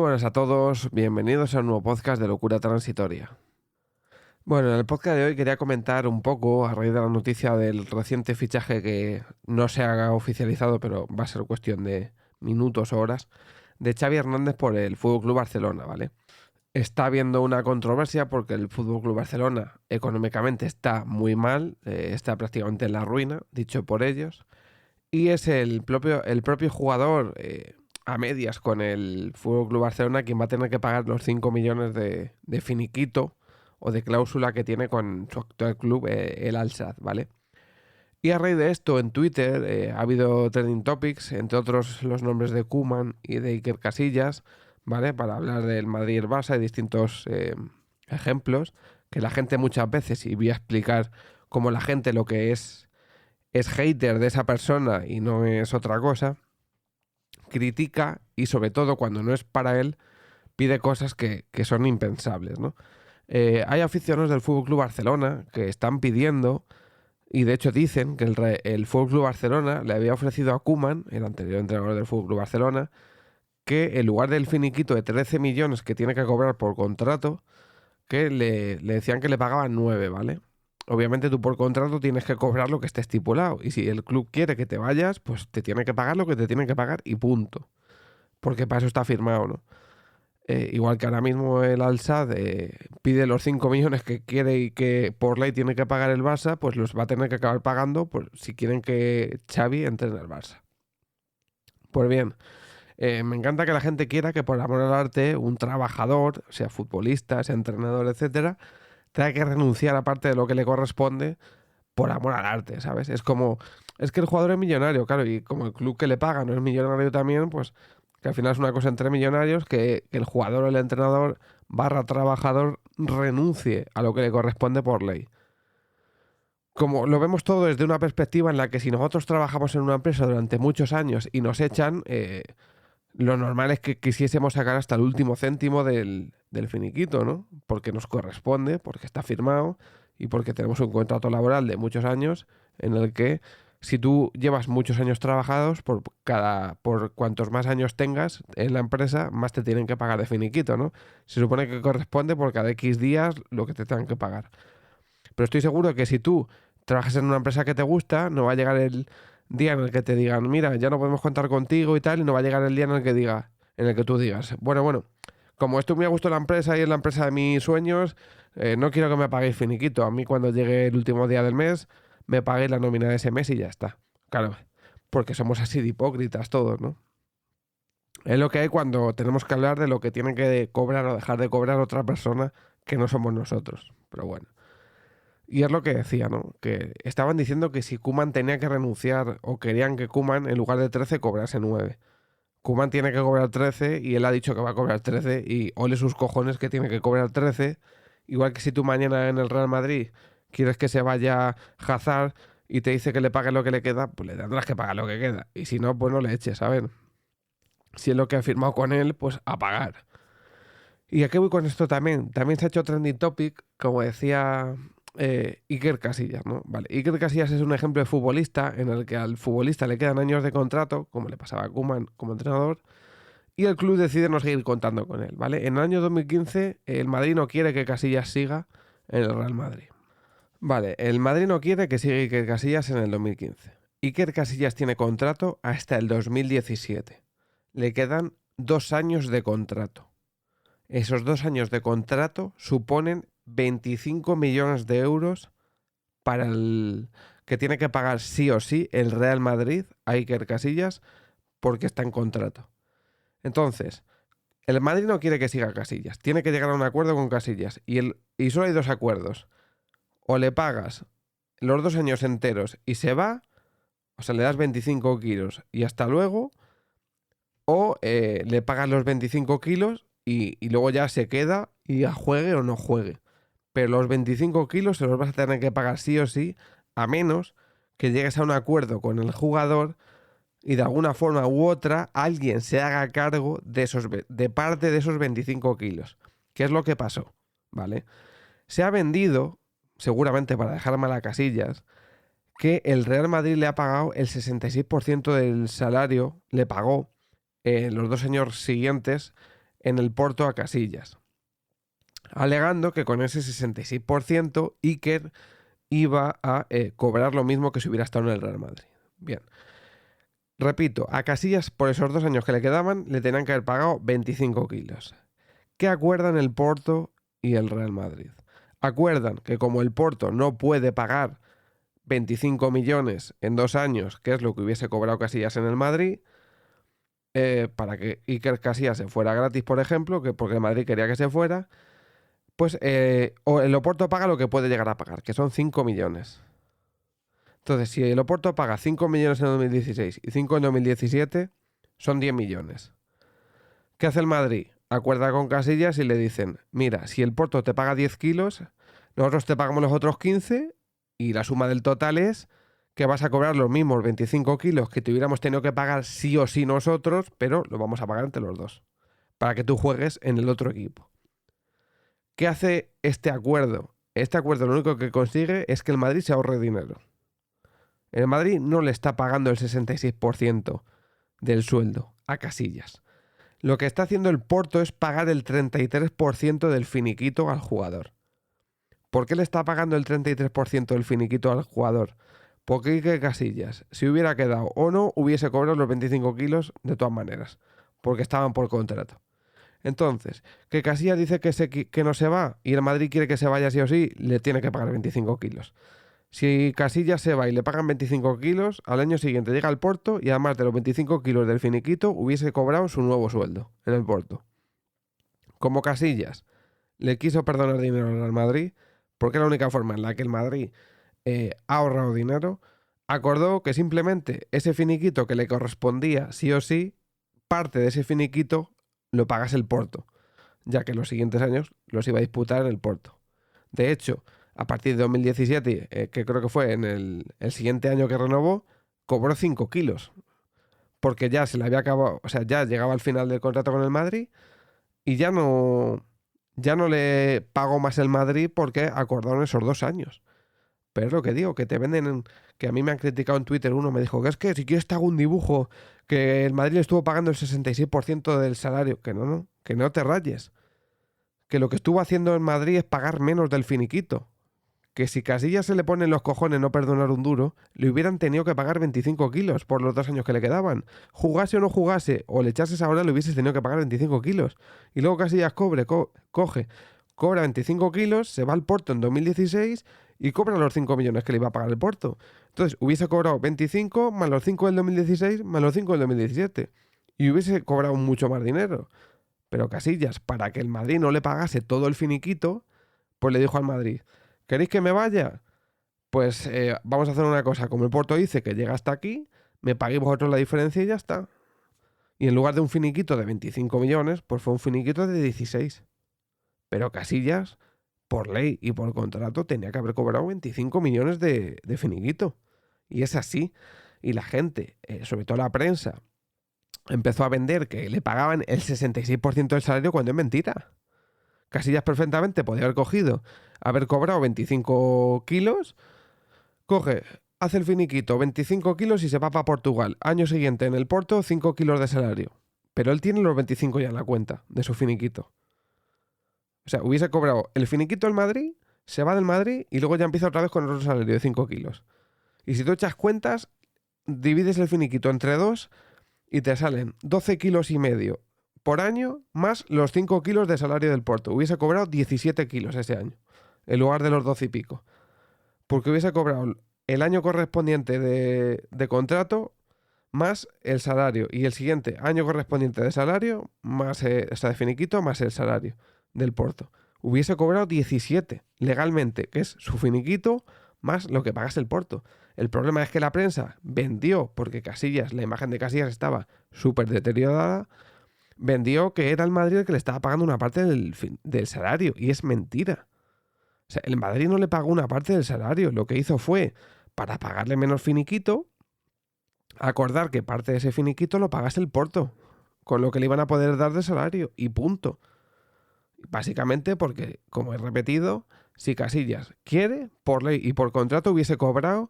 buenas a todos, bienvenidos a un nuevo podcast de Locura Transitoria. Bueno, en el podcast de hoy quería comentar un poco, a raíz de la noticia del reciente fichaje que no se ha oficializado, pero va a ser cuestión de minutos o horas, de Xavi Hernández por el FC Barcelona, ¿vale? Está habiendo una controversia porque el FC Barcelona económicamente está muy mal, está prácticamente en la ruina, dicho por ellos, y es el propio jugador a medias con el FC Barcelona quien va a tener que pagar los 5 millones de finiquito o de cláusula que tiene con su actual club, el Al-Sadd, ¿vale? Y a raíz de esto, en Twitter ha habido trending topics, entre otros los nombres de Koeman y de Iker Casillas, ¿vale? Para hablar del Madrid y el Barça y distintos ejemplos, que la gente muchas veces, y voy a explicar cómo la gente lo que es hater de esa persona y no es otra cosa, critica y sobre todo cuando no es para él, pide cosas que son impensables, ¿no? Hay aficionados del FC Barcelona que están pidiendo, y de hecho dicen que el FC Barcelona le había ofrecido a Koeman, el anterior entrenador del FC Barcelona, que en lugar del finiquito de 13 millones que tiene que cobrar por contrato, que le decían que le pagaban 9, ¿vale? Obviamente tú por contrato tienes que cobrar lo que esté estipulado, y si el club quiere que te vayas, pues te tiene que pagar lo que te tiene que pagar y punto. Porque para eso está firmado, ¿no? Igual que ahora mismo el Al-Sadd pide los 5 millones que quiere y que por ley tiene que pagar el Barça, pues los va a tener que acabar pagando pues, si quieren que Xavi entre en el Barça. Pues bien, me encanta que la gente quiera que por amor al arte un trabajador, sea futbolista, sea entrenador, etcétera, tenga que renunciar a parte de lo que le corresponde por amor al arte, ¿sabes? Es que el jugador es millonario, claro, y como el club que le paga no es millonario también, pues que al final es una cosa entre millonarios que el jugador o el entrenador / trabajador renuncie a lo que le corresponde por ley. Como lo vemos todo desde una perspectiva en la que si nosotros trabajamos en una empresa durante muchos años y nos echan, lo normal es que quisiésemos sacar hasta el último céntimo del finiquito, ¿no? Porque nos corresponde, porque está firmado y porque tenemos un contrato laboral de muchos años en el que si tú llevas muchos años trabajados, por cuantos más años tengas en la empresa, más te tienen que pagar de finiquito, ¿no? Se supone que corresponde por cada X días lo que te tengan que pagar. Pero estoy seguro que si tú trabajas en una empresa que te gusta, no va a llegar el día en el que te digan, mira, ya no podemos contar contigo y tal, y no va a llegar el día en el que tú digas, bueno, como estoy muy a gusto en la empresa y es la empresa de mis sueños, no quiero que me paguéis finiquito. A mí cuando llegue el último día del mes, me paguéis la nómina de ese mes y ya está. Claro, porque somos así de hipócritas todos, ¿no? Es lo que hay cuando tenemos que hablar de lo que tiene que cobrar o dejar de cobrar otra persona que no somos nosotros. Pero bueno. Y es lo que decía, ¿no? Que estaban diciendo que si Koeman tenía que renunciar o querían que Koeman en lugar de 13 cobrase 9. Koeman tiene que cobrar 13 y él ha dicho que va a cobrar 13 y ole sus cojones que tiene que cobrar 13. Igual que si tú mañana en el Real Madrid quieres que se vaya Hazard y te dice que le pague lo que le queda, pues le tendrás que pagar lo que queda. Y si no, pues no le eches, ¿sabes? Si es lo que ha firmado con él, pues a pagar. ¿Y a qué voy con esto también? También se ha hecho trending topic, como decía Iker Casillas, ¿no? Vale, Iker Casillas es un ejemplo de futbolista en el que al futbolista le quedan años de contrato, como le pasaba a Koeman como entrenador, y el club decide no seguir contando con él, ¿vale? En el año 2015 el Madrid no quiere que Casillas siga en el Real Madrid. Vale, el Madrid no quiere que siga Iker Casillas en el 2015. Iker Casillas tiene contrato hasta el 2017. Le quedan 2 años de contrato. Esos 2 años de contrato suponen 25 millones de euros para el que tiene que pagar sí o sí el Real Madrid a Iker Casillas porque está en contrato. Entonces, el Madrid no quiere que siga Casillas, tiene que llegar a un acuerdo con Casillas y solo hay 2 acuerdos. O le pagas los 2 años enteros y se va, o sea, le das 25 kilos y hasta luego, o le pagas los 25 kilos y luego ya se queda y ya juegue o no juegue. Pero los 25 kilos se los vas a tener que pagar sí o sí, a menos que llegues a un acuerdo con el jugador y de alguna forma u otra alguien se haga cargo de parte de esos 25 kilos. ¿Qué es lo que pasó? ¿Vale? Se ha vendido, seguramente para dejar mal a Casillas, que el Real Madrid le ha pagado el 66% del salario, le pagó los 2 años siguientes en el Porto a Casillas, alegando que con ese 66% Iker iba a cobrar lo mismo que si hubiera estado en el Real Madrid. Bien. Repito, a Casillas por esos 2 años que le quedaban le tenían que haber pagado 25 kilos. ¿Qué acuerdan el Porto y el Real Madrid? Acuerdan que como el Porto no puede pagar 25 millones en 2 años, que es lo que hubiese cobrado Casillas en el Madrid, para que Iker Casillas se fuera gratis, por ejemplo, que porque el Madrid quería que se fuera, pues o el Oporto paga lo que puede llegar a pagar, que son 5 millones. Entonces, si el Oporto paga 5 millones en 2016 y 5 en 2017, son 10 millones. ¿Qué hace el Madrid? Acuerda con Casillas y le dicen, mira, si el Porto te paga 10 kilos, nosotros te pagamos los otros 15 y la suma del total es que vas a cobrar los mismos 25 kilos que te hubiéramos tenido que pagar sí o sí nosotros, pero lo vamos a pagar entre los dos, para que tú juegues en el otro equipo. ¿Qué hace este acuerdo? Este acuerdo lo único que consigue es que el Madrid se ahorre dinero. El Madrid no le está pagando el 66% del sueldo a Casillas. Lo que está haciendo el Porto es pagar el 33% del finiquito al jugador. ¿Por qué le está pagando el 33% del finiquito al jugador? Porque Iker Casillas, si hubiera quedado o no, hubiese cobrado los 25 kilos de todas maneras, porque estaban por contrato. Entonces, que Casillas dice que no se va y el Madrid quiere que se vaya sí o sí, le tiene que pagar 25 kilos. Si Casillas se va y le pagan 25 kilos, al año siguiente llega al Porto y además de los 25 kilos del finiquito hubiese cobrado su nuevo sueldo en el Porto. Como Casillas le quiso perdonar dinero al Madrid, porque es la única forma en la que el Madrid ha ahorrado dinero, acordó que simplemente ese finiquito que le correspondía sí o sí, parte de ese finiquito lo pagase el Porto, ya que los siguientes años los iba a disputar en el Porto. De hecho, a partir de 2017, que creo que fue en el siguiente año que renovó, cobró 5 kilos. Porque ya se le había acabado, o sea, ya llegaba al final del contrato con el Madrid y ya no le pagó más el Madrid porque acordaron esos 2 años. Pero es lo que digo, que te venden, que a mí me han criticado en Twitter, uno me dijo que es que si quieres te hago un dibujo, que el Madrid le estuvo pagando el 66% del salario. Que no te rayes. Que lo que estuvo haciendo en Madrid es pagar menos del finiquito. Que si Casillas se le ponen los cojones no perdonar un duro, le hubieran tenido que pagar 25 kilos por los 2 años que le quedaban. Jugase o no jugase, o le echases ahora, le hubieses tenido que pagar 25 kilos. Y luego Casillas cobra 25 kilos, se va al Porto en 2016 y cobra los 5 millones que le iba a pagar el Porto. Entonces hubiese cobrado 25 más los 5 del 2016 más los 5 del 2017. Y hubiese cobrado mucho más dinero. Pero Casillas, para que el Madrid no le pagase todo el finiquito, pues le dijo al Madrid: ¿queréis que me vaya? Pues vamos a hacer una cosa. Como el Porto dice que llega hasta aquí, me paguéis vosotros la diferencia y ya está. Y en lugar de un finiquito de 25 millones, pues fue un finiquito de 16. Pero Casillas, por ley y por contrato, tenía que haber cobrado 25 millones de finiquito. Y es así. Y la gente, sobre todo la prensa, empezó a vender que le pagaban el 66% del salario cuando es mentira. Casillas perfectamente podía haber cobrado 25 kilos, hace el finiquito, 25 kilos y se va para Portugal. Año siguiente en el Porto, 5 kilos de salario. Pero él tiene los 25 ya en la cuenta de su finiquito. O sea, hubiese cobrado el finiquito en Madrid, se va del Madrid y luego ya empieza otra vez con otro salario de 5 kilos. Y si tú echas cuentas, divides el finiquito entre 2 y te salen 12 kilos y medio por año más los 5 kilos de salario del Porto. Hubiese cobrado 17 kilos ese año, en lugar de los 12 y pico. Porque hubiese cobrado el año correspondiente de contrato más el salario. Y el siguiente año correspondiente de salario más de finiquito más el salario del Porto. Hubiese cobrado 17 legalmente, que es su finiquito más lo que pagase el Porto. El problema es que la prensa vendió, porque Casillas, la imagen de Casillas estaba súper deteriorada, vendió que era el Madrid el que le estaba pagando una parte del salario, y es mentira. O sea, el Madrid no le pagó una parte del salario, lo que hizo fue, para pagarle menos finiquito, acordar que parte de ese finiquito lo pagase el Porto, con lo que le iban a poder dar de salario, y punto. Básicamente porque, como he repetido, si Casillas quiere, por ley y por contrato hubiese cobrado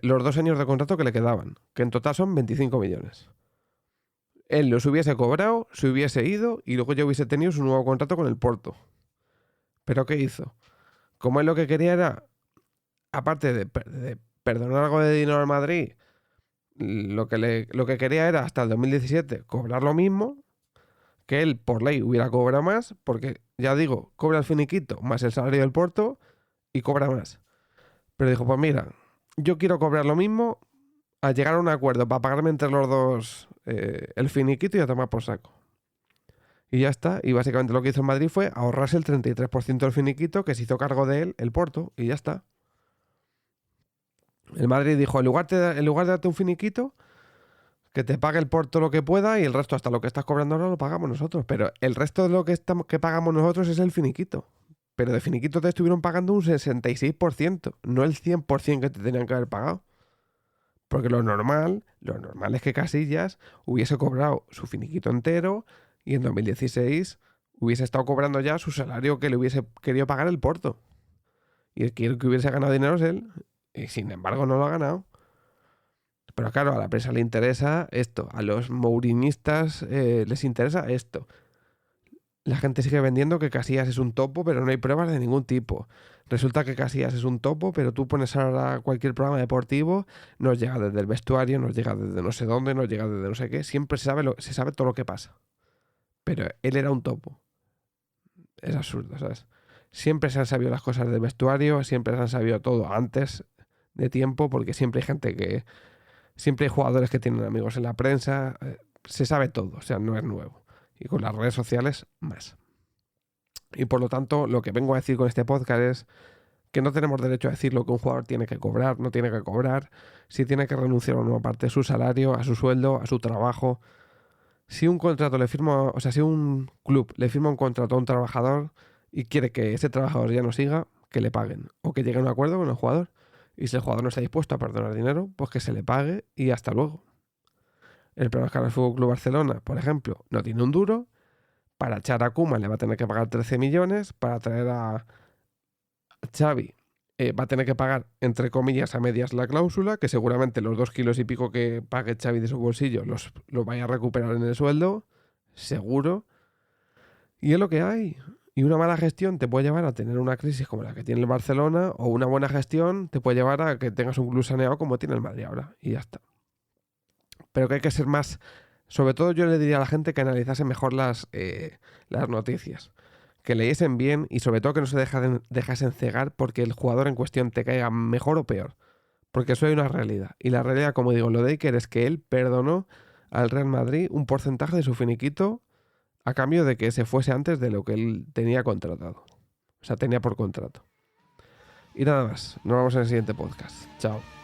los 2 años de contrato que le quedaban, que en total son 25 millones. él los hubiese cobrado, se hubiese ido y luego ya hubiese tenido su nuevo contrato con el Porto. ¿Pero qué hizo? Como él lo que quería era, aparte de perdonar algo de dinero al Madrid, lo que quería era hasta el 2017 cobrar lo mismo, que él por ley hubiera cobrado más, porque ya digo, cobra el finiquito más el salario del Porto y cobra más. Pero dijo, pues mira, yo quiero cobrar lo mismo a llegar a un acuerdo para pagarme entre los dos el finiquito y a tomar por saco. Y ya está. Y básicamente lo que hizo el Madrid fue ahorrarse el 33% del finiquito que se hizo cargo de él, el Porto, y ya está. El Madrid dijo, en lugar de darte un finiquito, que te pague el Porto lo que pueda y el resto hasta lo que estás cobrando ahora lo pagamos nosotros. Pero el resto de lo que pagamos nosotros es el finiquito. Pero de finiquito te estuvieron pagando un 66%, no el 100% que te tenían que haber pagado. Porque lo normal es que Casillas hubiese cobrado su finiquito entero y en 2016 hubiese estado cobrando ya su salario que le hubiese querido pagar el Porto. Y el que hubiese ganado dinero es él. Y sin embargo no lo ha ganado. Pero claro, a la prensa le interesa esto. A los mourinistas les interesa esto. La gente sigue vendiendo que Casillas es un topo, pero no hay pruebas de ningún tipo. Resulta que Casillas es un topo, pero tú pones ahora cualquier programa deportivo, nos llega desde el vestuario, nos llega desde no sé dónde, nos llega desde no sé qué. Siempre se sabe todo lo que pasa. Pero él era un topo. Es absurdo, ¿sabes? Siempre se han sabido las cosas del vestuario, siempre se han sabido todo antes de tiempo, porque siempre hay gente que... Siempre hay jugadores que tienen amigos en la prensa. Se sabe todo, o sea, no es nuevo. Y con las redes sociales, más. Y por lo tanto, lo que vengo a decir con este podcast es que no tenemos derecho a decir lo que un jugador tiene que cobrar, no tiene que cobrar, si tiene que renunciar a una parte de su salario, a su sueldo, a su trabajo. Si un contrato le firma, o sea, si un club le firma un contrato a un trabajador y quiere que ese trabajador ya no siga, que le paguen. O que llegue a un acuerdo con el jugador. Y si el jugador no está dispuesto a perdonar dinero, pues que se le pague y hasta luego. El problema es que ahora el FC Barcelona, por ejemplo, no tiene un duro. Para echar a Koeman le va a tener que pagar 13 millones. Para traer a Xavi va a tener que pagar, entre comillas, a medias la cláusula, que seguramente los 2 kilos y pico que pague Xavi de su bolsillo los vaya a recuperar en el sueldo, seguro. Y es lo que hay. Y una mala gestión te puede llevar a tener una crisis como la que tiene el Barcelona, o una buena gestión te puede llevar a que tengas un club saneado como tiene el Madrid ahora. Y ya está. Pero que hay que ser más... Sobre todo yo le diría a la gente que analizase mejor las noticias. Que leyesen bien y sobre todo que no se dejasen cegar porque el jugador en cuestión te caiga mejor o peor. Porque eso hay una realidad. Y la realidad, como digo, lo de Iker es que él perdonó al Real Madrid un porcentaje de su finiquito a cambio de que se fuese antes de lo que él tenía contratado. O sea, tenía por contrato. Y nada más. Nos vemos en el siguiente podcast. Chao.